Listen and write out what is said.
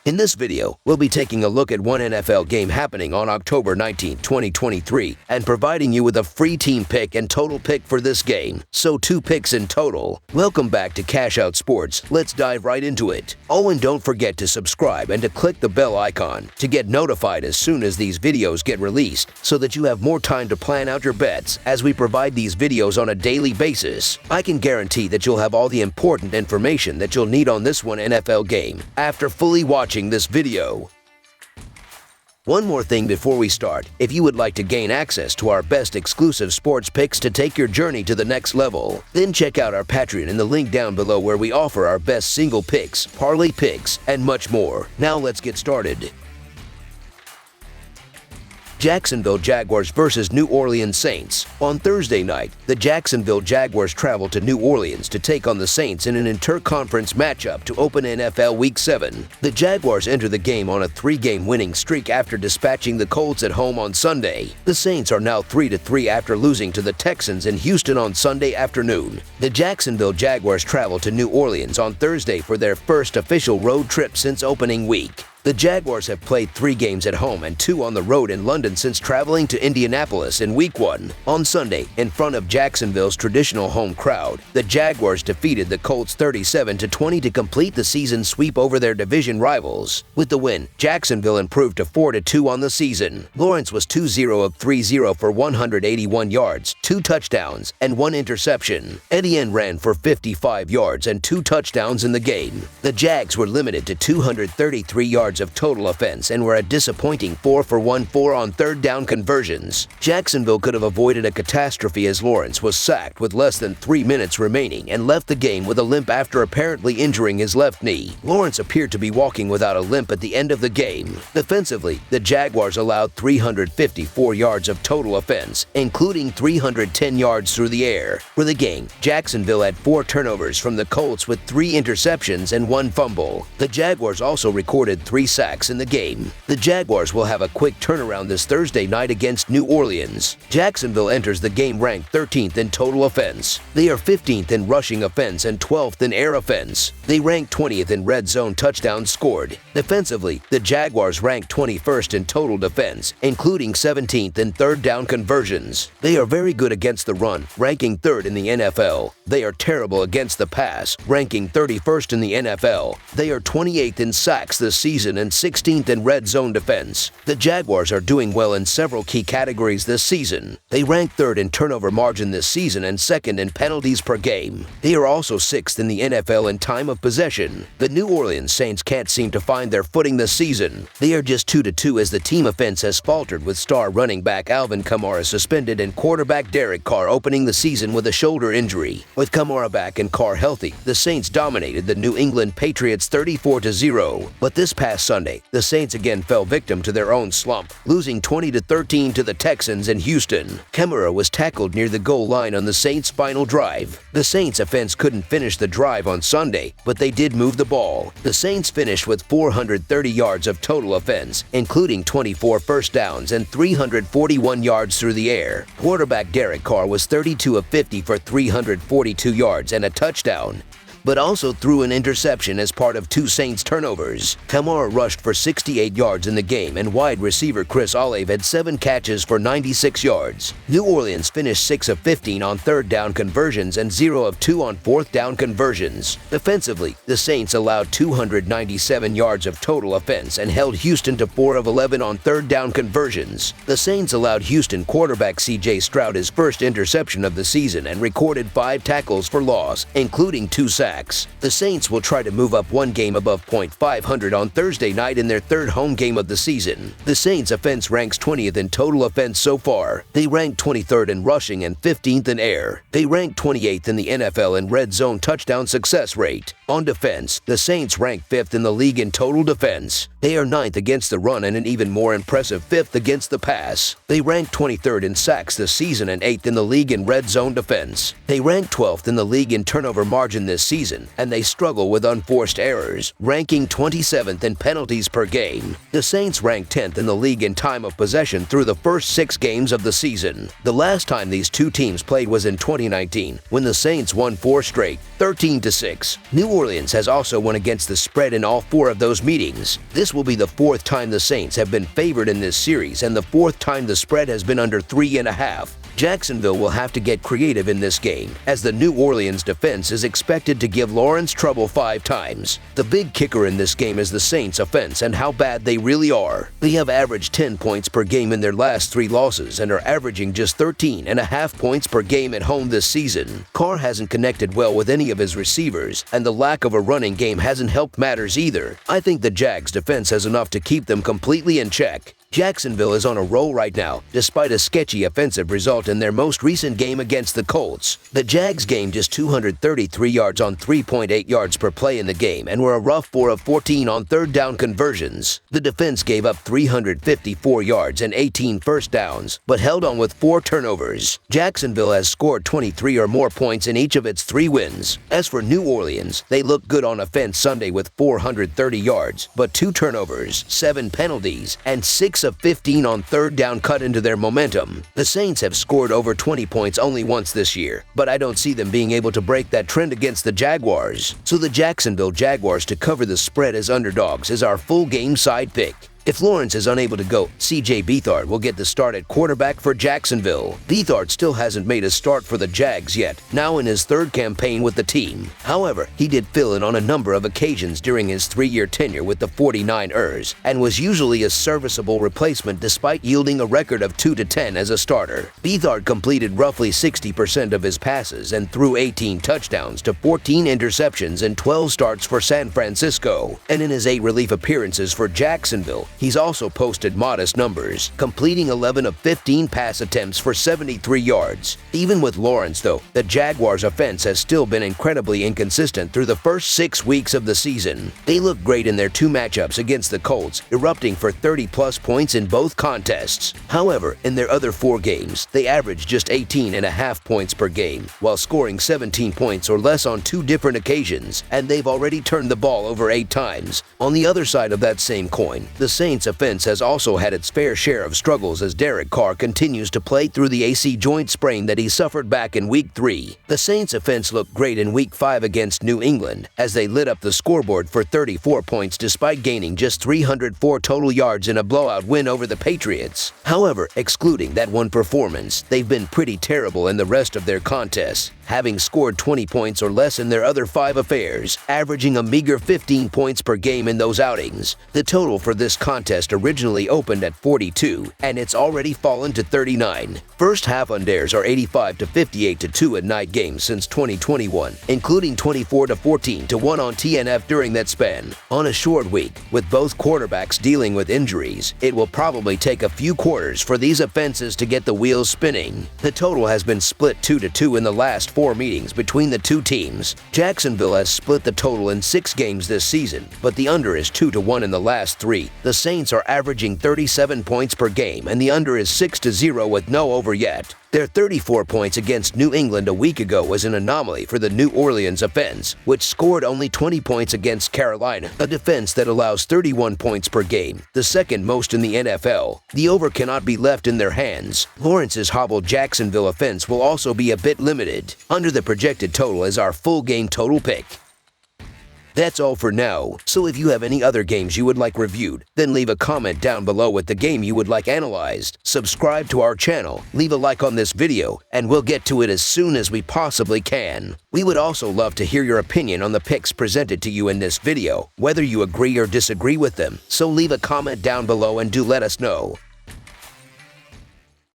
In this video, we'll be taking a look at one NFL game happening on October 19, 2023, and providing you with a free team pick and total pick for this game. So 2 picks in total. Welcome back to Cash Out Sports. Let's dive right into it. Oh, and don't forget to subscribe and to click the bell icon to get notified as soon as these videos get released, so that you have more time to plan out your bets as we provide these videos on a daily basis. I can guarantee that you'll have all the important information that you'll need on this one NFL game after fully watching this video. One more thing before we start. If you would like to gain access to our best exclusive sports picks to take your journey to the next level, then check out our Patreon in the link down below, where we offer our best single picks, parlay picks, and much more. Now let's get started. Jacksonville Jaguars versus New Orleans Saints. On Thursday night, the Jacksonville Jaguars traveled to New Orleans to take on the Saints in an inter-conference matchup to open NFL Week 7. The Jaguars enter the game on a 3-game winning streak after dispatching the Colts at home on Sunday. The Saints are now 3-3 after losing to the Texans in Houston on Sunday afternoon. The Jacksonville Jaguars travel to New Orleans on Thursday for their first official road trip since opening week. The Jaguars have played 3 games at home and 2 on the road in London since traveling to Indianapolis in Week 1. On Sunday, in front of Jacksonville's traditional home crowd, the Jaguars defeated the Colts 37-20 to complete the season sweep over their division rivals. With the win, Jacksonville improved to 4-2 on the season. Lawrence was 2-0 of 3-0 for 181 yards, 2 touchdowns, and 1 interception. Etienne ran for 55 yards and 2 touchdowns in the game. The Jags were limited to 233 yards of total offense and were a disappointing 4-for-1 on third down conversions. Jacksonville could have avoided a catastrophe as Lawrence was sacked with less than 3 minutes remaining and left the game with a limp after apparently injuring his left knee. Lawrence appeared to be walking without a limp at the end of the game. Defensively, the Jaguars allowed 354 yards of total offense, including 310 yards through the air. For the game, Jacksonville had 4 turnovers from the Colts with 3 interceptions and 1 fumble. The Jaguars also recorded 3 sacks in the game. The Jaguars will have a quick turnaround this Thursday night against New Orleans. Jacksonville enters the game ranked 13th in total offense. They are 15th in rushing offense and 12th in air offense. They rank 20th in red zone touchdowns scored. Defensively, the Jaguars rank 21st in total defense, including 17th in third down conversions. They are very good against the run, ranking 3rd in the NFL. They are terrible against the pass, ranking 31st in the NFL. They are 28th in sacks this season and 16th in red zone defense. The Jaguars are doing well in several key categories this season. They rank 3rd in turnover margin this season and 2nd in penalties per game. They are also 6th in the NFL in time of possession. The New Orleans Saints can't seem to find their footing this season. They are just 2-2 as the team offense has faltered, with star running back Alvin Kamara suspended and quarterback Derek Carr opening the season with a shoulder injury. With Kamara back and Carr healthy, the Saints dominated the New England Patriots 34-0. But this past Sunday, the Saints again fell victim to their own slump, losing 20-13 to the Texans in Houston. Kamara was tackled near the goal line on the Saints' final drive. The Saints offense couldn't finish the drive on Sunday, but they did move the ball. The Saints finished with 430 yards of total offense, including 24 first downs and 341 yards through the air. Quarterback Derek Carr was 32 of 50 for 342 yards and a touchdown, but also threw an interception as part of 2 Saints turnovers. Kamara rushed for 68 yards in the game, and wide receiver Chris Olave had 7 catches for 96 yards. New Orleans finished 6 of 15 on third down conversions and 0 of 2 on fourth down conversions. Defensively, the Saints allowed 297 yards of total offense and held Houston to 4 of 11 on third down conversions. The Saints allowed Houston quarterback C.J. Stroud his first interception of the season and recorded 5 tackles for loss, including 2 sacks. The Saints will try to move up 1 game above .500 on Thursday night in their 3rd home game of the season. The Saints offense ranks 20th in total offense so far. They rank 23rd in rushing and 15th in air. They rank 28th in the NFL in red zone touchdown success rate. On defense, the Saints rank 5th in the league in total defense. They are 9th against the run and an even more impressive 5th against the pass. They rank 23rd in sacks this season and 8th in the league in red zone defense. They rank 12th in the league in turnover margin this season season, and they struggle with unforced errors, ranking 27th in penalties per game. The Saints rank 10th in the league in time of possession through the first 6 games of the season. The last time these two teams played was in 2019, when the Saints won 4 straight, 13-6. New Orleans has also won against the spread in all 4 of those meetings. This will be the 4th time the Saints have been favored in this series and the 4th time the spread has been under 3.5. Jacksonville will have to get creative in this game, as the New Orleans defense is expected to give Lawrence trouble 5 times. The big kicker in this game is the Saints' offense and how bad they really are. They have averaged 10 points per game in their last 3 losses and are averaging just 13.5 points per game at home this season. Carr hasn't connected well with any of his receivers, and the lack of a running game hasn't helped matters either. I think the Jags' defense has enough to keep them completely in check. Jacksonville is on a roll right now, despite a sketchy offensive result in their most recent game against the Colts. The Jags gained just 233 yards on 3.8 yards per play in the game and were a rough 4 of 14 on third down conversions. The defense gave up 354 yards and 18 first downs, but held on with 4 turnovers. Jacksonville has scored 23 or more points in each of its 3 wins. As for New Orleans, they looked good on offense Sunday with 430 yards, but 2 turnovers, 7 penalties, and 6 of 15 on third down cut into their momentum. The Saints have scored over 20 points only once this year, but I don't see them being able to break that trend against the Jaguars. So the Jacksonville Jaguars to cover the spread as underdogs is our full game side pick. If Lawrence is unable to go, C.J. Beathard will get the start at quarterback for Jacksonville. Beathard still hasn't made a start for the Jags yet, now in his 3rd campaign with the team. However, he did fill in on a number of occasions during his 3-year tenure with the 49ers, and was usually a serviceable replacement despite yielding a record of 2-10 as a starter. Beathard completed roughly 60% of his passes and threw 18 touchdowns to 14 interceptions in 12 starts for San Francisco, and in his 8 relief appearances for Jacksonville, he's also posted modest numbers, completing 11 of 15 pass attempts for 73 yards. Even with Lawrence, though, the Jaguars' offense has still been incredibly inconsistent through the first 6 weeks of the season. They look great in their 2 matchups against the Colts, erupting for 30-plus points in both contests. However, in their other 4 games, they averaged just 18.5 points per game, while scoring 17 points or less on 2 different occasions, and they've already turned the ball over 8 times. On the other side of that same coin, the Saints' offense has also had its fair share of struggles as Derek Carr continues to play through the AC joint sprain that he suffered back in Week 3. The Saints' offense looked great in Week 5 against New England, as they lit up the scoreboard for 34 points despite gaining just 304 total yards in a blowout win over the Patriots. However, excluding that one performance, they've been pretty terrible in the rest of their contests, having scored 20 points or less in their other 5 affairs, averaging a meager 15 points per game in those outings. The total for this contest originally opened at 42, and it's already fallen to 39. First half unders are 85 to 58 to 2 at night games since 2021, including 24 to 14 to 1 on TNF during that span. On a short week, with both quarterbacks dealing with injuries, it will probably take a few quarters for these offenses to get the wheels spinning. The total has been split 2-2 in the last 4 meetings between the 2 teams. Jacksonville has split the total in 6 games this season, but the under is 2-1 in the last 3. The Saints are averaging 37 points per game, and the under is 6-0 with no over yet. Their 34 points against New England a week ago was an anomaly for the New Orleans offense, which scored only 20 points against Carolina, a defense that allows 31 points per game, the 2nd most in the NFL. The over cannot be left in their hands. Lawrence's hobbled Jacksonville offense will also be a bit limited. Under the projected total is our full game total pick. That's all for now, so if you have any other games you would like reviewed, then leave a comment down below with the game you would like analyzed. Subscribe to our channel, leave a like on this video, and we'll get to it as soon as we possibly can. We would also love to hear your opinion on the picks presented to you in this video, whether you agree or disagree with them, so leave a comment down below and do let us know.